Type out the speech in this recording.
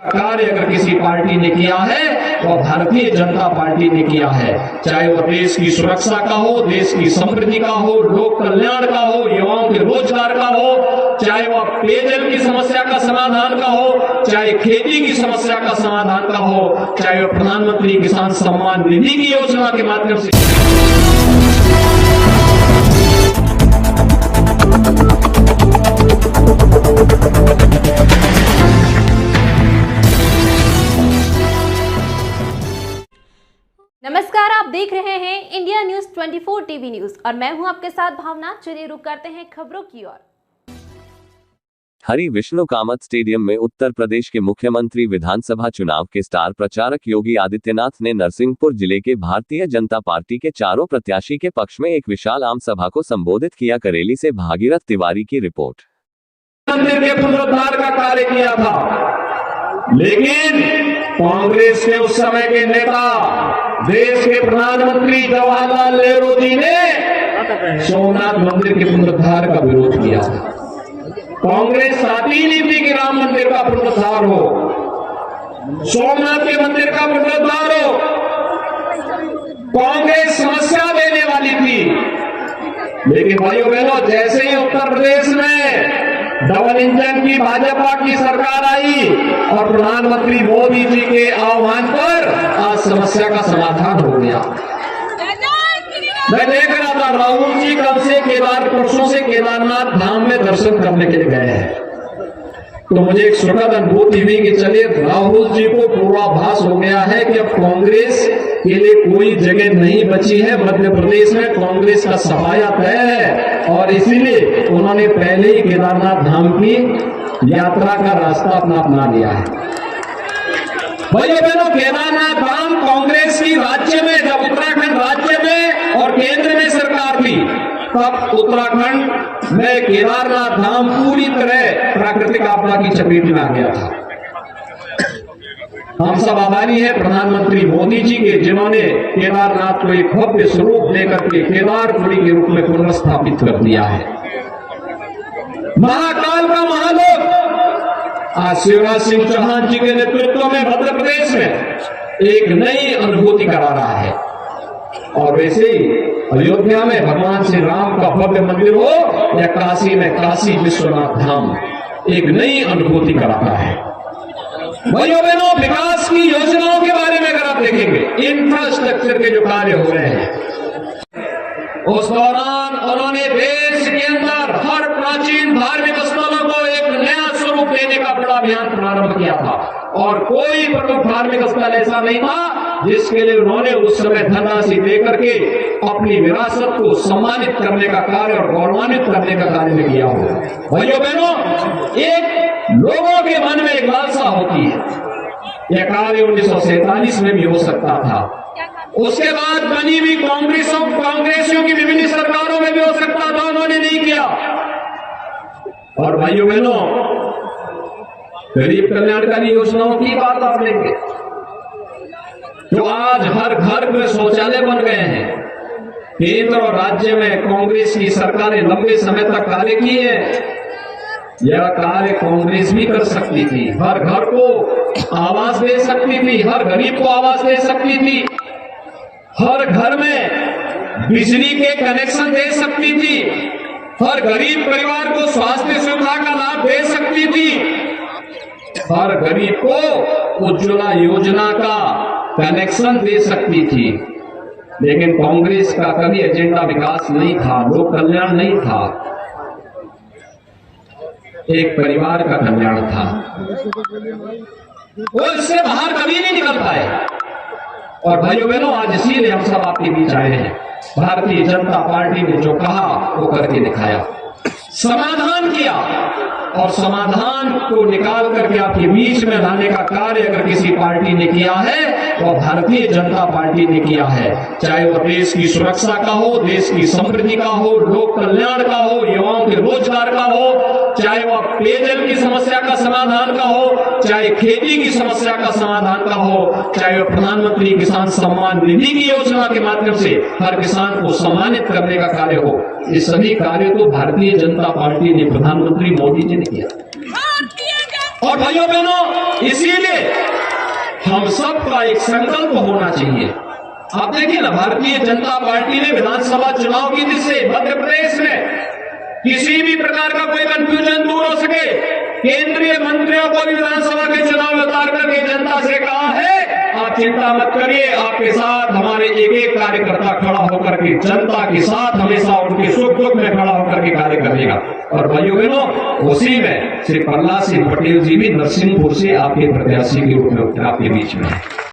कार्य अगर किसी पार्टी ने किया है तो भारतीय जनता पार्टी ने किया है। चाहे वह देश की सुरक्षा का हो, देश की समृद्धि का हो, लोक कल्याण का हो, युवाओं के रोजगार का हो, चाहे वह पेयजल की समस्या का समाधान का हो, चाहे खेती की समस्या का समाधान का हो, चाहे वह प्रधानमंत्री किसान सम्मान निधि की योजना के माध्यम से। नमस्कार, आप देख रहे हैं इंडिया न्यूज 24 टीवी न्यूज और मैं हूं आपके साथ भावना। चलिए रुक करते हैं खबरों की ओर। हरि विष्णु कामत स्टेडियम में उत्तर प्रदेश के मुख्यमंत्री विधानसभा चुनाव के स्टार प्रचारक योगी आदित्यनाथ ने नरसिंहपुर जिले के भारतीय जनता पार्टी के चारों प्रत्याशी के पक्ष में एक विशाल आम सभा को संबोधित किया। करेली से भागीरथ तिवारी की रिपोर्ट। मंदिर के पुनरुद्धार का कार्य किया था, लेकिन कांग्रेस के उस समय के नेता, देश के प्रधानमंत्री जवाहरलाल नेहरू जी ने सोमनाथ मंदिर के पुनरुद्धार का विरोध किया। कांग्रेस चाहती नहीं थी कि राम मंदिर का पुनरुद्धार हो, सोमनाथ के मंदिर का पुनरुद्धार हो। कांग्रेस समस्या देने वाली थी, लेकिन भाइयों बहनों, जैसे ही उत्तर प्रदेश में डबल इंजन की भाजपा की सरकार आई और प्रधानमंत्री मोदी जी के आह्वान पर आज समस्या का समाधान हो गया। मैं देख रहा था राहुल जी कल से परसों से केदारनाथ धाम में दर्शन करने के लिए गए हैं, तो मुझे एक सुखद अनुभूति हुई कि चलिए राहुल जी को पूर्वाभास हो गया है कि अब कांग्रेस के लिए कोई जगह नहीं बची है। मध्य प्रदेश में कांग्रेस का सफाया तय है और इसीलिए उन्होंने पहले ही केदारनाथ धाम की यात्रा का रास्ता अपना लिया है। भाइयों बहनों, केदारनाथ धाम कांग्रेस की राज्य में, जब उत्तराखंड राज्य में और केंद्र में सरकार थी, तब उत्तराखंड में केदारनाथ धाम पूरी तरह प्राकृतिक आपदा की चपेट में आ गया था। हम सब आभारी हैं प्रधानमंत्री मोदी जी के, जिन्होंने केदारनाथ को एक भव्य स्वरूप देकर के केदारपुरी के रूप में पुनर्स्थापित कर दिया है। महाकाल का महालोक आज शिवराज सिंह चौहान जी के नेतृत्व में मध्य प्रदेश में एक नई अनुभूति करा रहा है। और वैसे ही अयोध्या में भगवान श्री राम का भव्य मंदिर हो या काशी में काशी विश्वनाथ धाम एक नई अनुभूति कराता है। भाइयों बहनों, विकास की योजनाओं के बारे में अगर आप देखेंगे, इंफ्रास्ट्रक्चर के जो कार्य हो रहे हैं, उस दौरान उन्होंने देश के अंदर हर प्राचीन धार्मिक स्थलों को एक नया स्वरूप देने का बड़ा अभियान प्रारंभ किया था और कोई प्रमुख धार्मिक स्थल ऐसा नहीं था जिसके लिए उन्होंने उस समय धनराशि देकर के अपनी विरासत को सम्मानित करने का कार्य और गौरवान्वित करने का कार्य में किया हो। भाइयों बहनों, एक लोगों के मन में एक लालसा होती है। यह कार्य 1947 में भी हो सकता था, उसके बाद बनी हुई कांग्रेसियों की विभिन्न सरकारों में भी हो सकता था, उन्होंने नहीं किया। और भाइयों बहनों, गरीब कल्याणकारी योजनाओं की बात आप लेंगे, जो आज हर घर में शौचालय बन गए हैं। केंद्र और राज्य में कांग्रेस की सरकारें लंबे समय तक कार्य किए हैं। यह कार्य कांग्रेस भी कर सकती थी, हर घर को आवास दे सकती थी, हर गरीब को आवास दे सकती थी, हर घर में बिजली के कनेक्शन दे सकती थी, हर गरीब परिवार को स्वास्थ्य सुविधा का लाभ दे सकती थी, हर गरीब को उज्ज्वला योजना का कनेक्शन दे सकती थी। लेकिन कांग्रेस का कभी एजेंडा विकास नहीं था, लोक कल्याण नहीं था, एक परिवार का कल्याण था। वो इससे बाहर कभी नहीं निकल पाए। और भाइयों बहनों, आज इसीलिए हम सब आपके बीच आए हैं। भारतीय जनता पार्टी ने जो कहा वो करके दिखाया, समाधान किया और समाधान को निकाल करके आपके बीच में लाने का कार्य अगर किसी पार्टी ने किया है तो भारतीय जनता पार्टी ने किया है। चाहे वह देश की सुरक्षा का हो, देश की समृद्धि का हो, लोक कल्याण का हो, युवाओं के रोजगार का हो, चाहे वह पेयजल की समस्या का समाधान का हो, चाहे खेती की समस्या का समाधान का हो, चाहे वह प्रधानमंत्री किसान सम्मान निधि की योजना के माध्यम से हर किसान को सम्मानित करने का कार्य हो। ये सभी कार्य तो भारतीय जनता पार्टी ने, प्रधानमंत्री मोदी जी ने किया। और भाइयों बहनों, इसीलिए हम सबका एक संकल्प होना चाहिए। आप देखिए ना, भारतीय जनता पार्टी ने विधानसभा चुनाव की जिससे मध्य प्रदेश में किसी भी प्रकार का कोई कंफ्यूजन दूर हो सके, केंद्रीय मंत्रियों को भी विधानसभा के चुनाव में उतार करके जनता से कहा है, आप चिंता मत करिए, आपके साथ हमारे एक एक कार्यकर्ता खड़ा होकर के जनता के साथ हमेशा उनके सुख दुख में खड़ा होकर के कार्य करेगा। और भाइयों बहनों, उसी में श्री प्रहलाद सिंह पटेल जी भी नरसिंहपुर से आपके प्रत्याशी के रूप में आपके बीच में है।